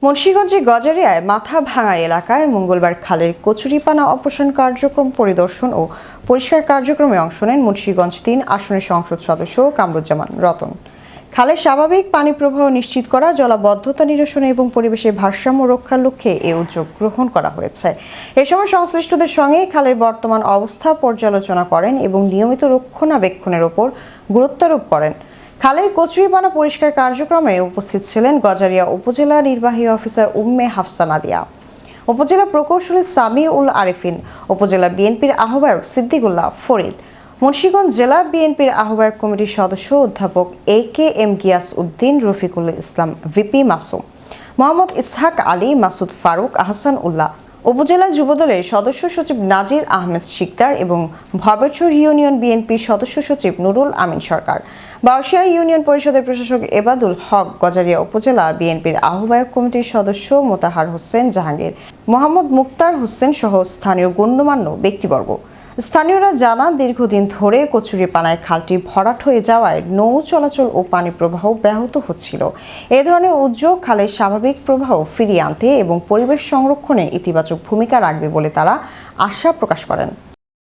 মুন্সিগঞ্জের গজারিয়ায় মাথাভাঙা এলাকায় মঙ্গলবার খালের কচুরিপানা অপসারণ কার্যক্রম পরিদর্শন ও পরিষ্কার কার্যক্রমে অংশ নেন মুন্সিগঞ্জ ৩ আসনের সংসদ সদস্য কামরুজ্জামান রতন। খালের স্বাভাবিক পানি প্রবাহ নিশ্চিত করা, জলাবদ্ধতা নিরসনে এবং পরিবেশের ভারসাম্য রক্ষার লক্ষ্যে এই উদ্যোগ গ্রহণ করা হয়েছে। এ সময় সংশ্লিষ্টদের সঙ্গে খালের বর্তমান অবস্থা পর্যালোচনা করেন এবং নিয়মিত রক্ষণাবেক্ষণের ওপর গুরুত্বারোপ করেন। খালের কচুরিপানা পরিষ্কার কার্যক্রমে উপস্থিত ছিলেন গজারিয়া উপজেলা নির্বাহী অফিসার উম্মে হাফসা নাদিয়া, উপজেলা প্রকৌশলী সামিউল আরিফিন, উপজেলা বিএনপির আহ্বায়ক সিদ্দিকুল্লাহ ফরিদ, মুন্সিগঞ্জ জেলা বিএনপির আহ্বায়ক কমিটির সদস্য অধ্যাপক এ.কে.এম. গিয়াস উদ্দিন, রফিকুল ইসলাম ভিপি মাসুম, মোহাম্মদ ইসহাক আলী, মাসুদ ফারুক, আহসান উল্লাহ, উপজেলা যুবদলের সদস্য সচিব নাজির আহমেদ শিকদার এবং ভবেরচর ইউনিয়ন বিএনপির সদস্য সচিব নুরুল আমিন সরকার, বাউশিয়া ইউনিয়ন পরিষদের প্রশাসক এবাদুল হক, গজারিয়া উপজেলা বিএনপির আহ্বায়ক কমিটির সদস্য মোতাহার হোসেন জাহাঙ্গীর, মোহাম্মদ মুক্তার হোসেন সহ স্থানীয় গণ্যমান্য ব্যক্তিবর্গ। স্থানীয়রা জানান, দীর্ঘদিন ধরে কচুরিপানায় খালটি ভরাট হয়ে যাওয়ায় নৌ চলাচল ও পানি প্রবাহ ব্যাহত হচ্ছিল। এ ধরনের উদ্যোগ খালের স্বাভাবিক প্রবাহ ফিরিয়ে আনতে এবং পরিবেশ সংরক্ষণে ইতিবাচক ভূমিকা রাখবে বলে তারা আশা প্রকাশ করেন।